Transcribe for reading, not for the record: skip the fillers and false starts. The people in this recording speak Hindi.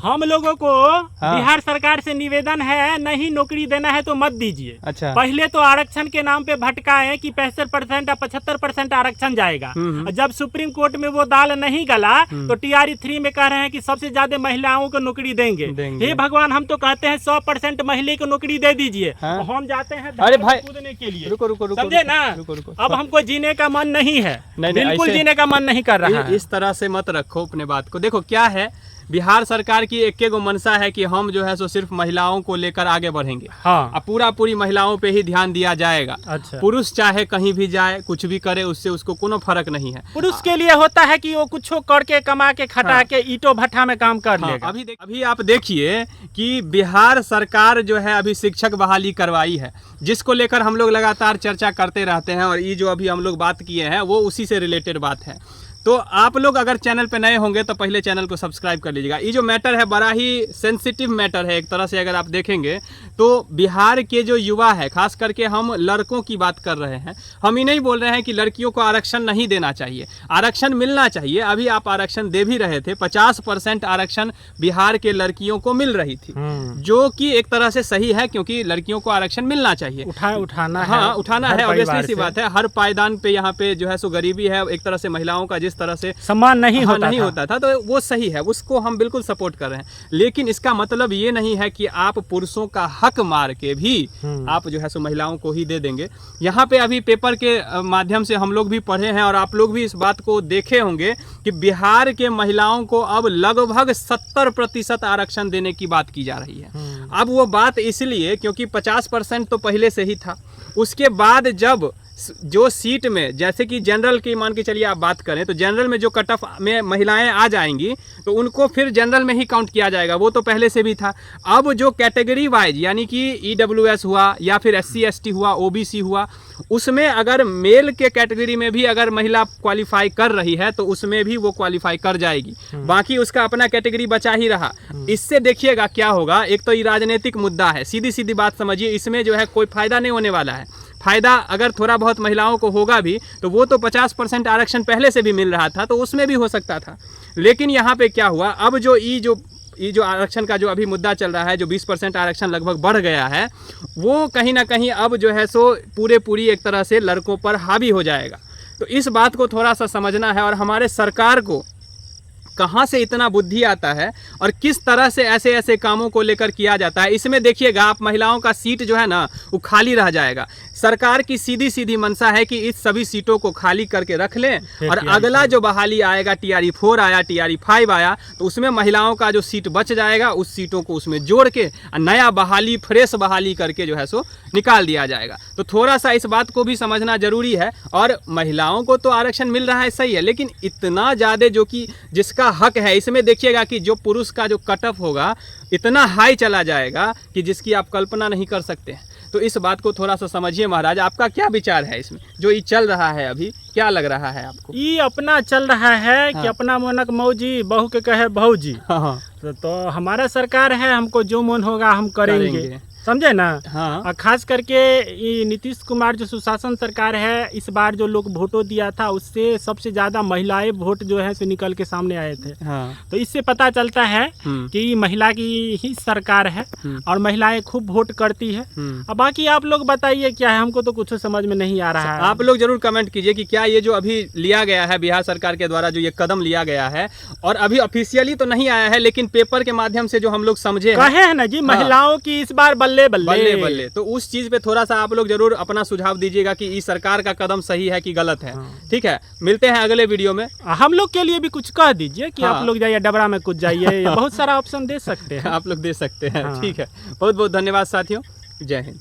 हम लोगों को बिहार सरकार से निवेदन है, नहीं नौकरी देना है तो मत दीजिए। अच्छा। पहले तो आरक्षण के नाम पे भटकाए कि 65% या 75% आरक्षण जाएगा। जब सुप्रीम कोर्ट में वो दाल नहीं गला तो TRE 3 में कह रहे हैं कि सबसे ज्यादा महिलाओं को नौकरी देंगे। हे भगवान, हम तो कहते हैं 100% महिला को नौकरी दे दीजिए। हम जाते हैं अरे भाई कूदने के लिए। रुको समझे ना? अब हमको जीने का मन नहीं है, बिल्कुल जीने का मन नहीं कर रहा है। इस तरह से मत रखो अपने बात को। देखो क्या है, बिहार सरकार की एक गो मनसा है कि हम जो है सो सिर्फ महिलाओं को लेकर आगे बढ़ेंगे। हाँ। अब पूरी महिलाओं पे ही ध्यान दिया जाएगा। अच्छा। पुरुष चाहे कहीं भी जाए, कुछ भी करे, उससे उसको कोनो फर्क नहीं है। पुरुष के लिए होता है कि वो कुछ करके कमा के खटा के ईंटों भट्ठा में काम कर लेगा। अभी आप देखिए कि बिहार सरकार जो है अभी शिक्षक बहाली करवाई है, जिसको लेकर हम लोग लगातार चर्चा करते रहते हैं, और ये जो अभी हम लोग बात किए हैं वो उसी से रिलेटेड बात है। तो आप लोग अगर चैनल पे नए होंगे तो पहले चैनल को सब्सक्राइब कर लीजिएगा। ये जो मैटर है बड़ा ही सेंसिटिव मैटर है एक तरह से। अगर आप देखेंगे तो बिहार के जो युवा है, खास करके हम लड़कों की बात कर रहे हैं, हम ही नहीं बोल रहे हैं कि लड़कियों को आरक्षण नहीं देना चाहिए, आरक्षण मिलना चाहिए। अभी आप आरक्षण दे भी रहे थे, 50% आरक्षण बिहार के लड़कियों को मिल रही थी, जो कि एक तरह से सही है, क्योंकि लड़कियों को आरक्षण मिलना चाहिए। उठाना है, ऑब्वियसली सी बात है। हर पायदान पे यहाँ पे जो है सो गरीबी है, एक तरह से महिलाओं का जिस तरह से सम्मान नहीं होता था, तो वो सही है, उसको हम बिल्कुल सपोर्ट कर रहे हैं। लेकिन इसका मतलब ये नहीं है कि आप पुरुषों का हक मार के भी आप जो है सो महिलाओं को ही दे देंगे। यहाँ पे अभी पेपर के माध्यम से हम लोग भी पढ़े हैं, और आप लोग भी इस बात को देखे होंगे कि बिहार के महिलाओं को अब लगभग 70% आरक्षण देने की बात की जा रही है। अब वो बात इसलिए क्योंकि 50% तो पहले से ही था। उसके बाद जब जो सीट में, जैसे कि जनरल की मान के चलिए आप बात करें, तो जनरल में जो कट ऑफ में महिलाएं आ जाएंगी तो उनको फिर जनरल में ही काउंट किया जाएगा, वो तो पहले से भी था। अब जो कैटेगरी वाइज, यानी कि EWS हुआ या फिर SC ST हुआ, OBC हुआ, उसमें अगर मेल के कैटेगरी में भी अगर महिला क्वालिफाई कर रही है तो उसमें भी वो क्वालिफाई कर जाएगी। बाकी उसका अपना कैटेगरी बचा ही रहा। इससे देखिएगा क्या होगा। एक तो ये राजनीतिक मुद्दा है, सीधी सीधी बात समझिए, इसमें जो है कोई फायदा नहीं होने वाला है। फायदा अगर थोड़ा बहुत महिलाओं को होगा भी तो वो तो 50% आरक्षण पहले से भी मिल रहा था, तो उसमें भी हो सकता था। लेकिन यहाँ पे क्या हुआ, अब जो ये जो आरक्षण का जो अभी मुद्दा चल रहा है, जो 20% आरक्षण लगभग बढ़ गया है, वो कहीं ना कहीं अब जो है सो पूरी एक तरह से लड़कों पर हावी हो जाएगा। तो इस बात को थोड़ा सा समझना है, और हमारे सरकार को कहाँ से इतना बुद्धि आता है और किस तरह से ऐसे ऐसे कामों को लेकर किया जाता है। इसमें देखिएगा आप, महिलाओं का सीट जो है ना वो खाली रह जाएगा। सरकार की सीधी सीधी मंशा है कि इस सभी सीटों को खाली करके रख लें, और अगला जो बहाली आएगा, TRE 4 आया, TRE 5 आया, तो उसमें महिलाओं का जो सीट बच जाएगा उस सीटों को उसमें जोड़ के नया बहाली, फ्रेश बहाली करके जो है सो निकाल दिया जाएगा। तो थोड़ा सा इस बात को भी समझना जरूरी है। और महिलाओं को तो आरक्षण मिल रहा है, सही है, लेकिन इतना ज़्यादा जो कि जिसका हक है, इसमें देखिएगा कि जो पुरुष का जो कट ऑफ होगा इतना हाई चला जाएगा कि जिसकी आप कल्पना नहीं कर सकते हैं। तो इस बात को थोड़ा सा समझिए महाराज, आपका क्या विचार है इसमें जो ये चल रहा है अभी, क्या लग रहा है आपको? ये अपना चल रहा है कि अपना मोनक मौजी, बहू के कहे भौजी। तो हमारा सरकार है, हमको जो मन होगा हम करेंगे। समझे ना? हाँ। खास करके ये नीतीश कुमार जो सुशासन सरकार है, इस बार जो लोग वोटों दिया था उससे सबसे ज्यादा महिलाएं वोट जो है से निकल के सामने आए थे। हाँ। तो इससे पता चलता है कि महिला की ही सरकार है और महिलाएं खूब वोट करती है। अब बाकी आप लोग बताइए क्या है, हमको तो कुछ समझ में नहीं आ रहा है। आप लोग जरूर कमेंट कीजिए कि क्या ये जो अभी लिया गया है बिहार सरकार के द्वारा, जो ये कदम लिया गया है, और अभी ऑफिशियली तो नहीं आया है लेकिन पेपर के माध्यम से जो हम लोग समझे कहे है ना जी, महिलाओं की इस बार बल्ले बल्ले, तो उस चीज पे थोड़ा सा आप लोग जरूर अपना सुझाव दीजिएगा कि इस सरकार का कदम सही है कि गलत है। ठीक है, मिलते हैं अगले वीडियो में। हम लोग के लिए भी कुछ कह दीजिए कि आप लोग जाइए डबरा में कुछ जाइए, बहुत सारा ऑप्शन दे सकते हैं, आप लोग दे सकते हैं। ठीक है, बहुत बहुत धन्यवाद साथियों, जय हिंद।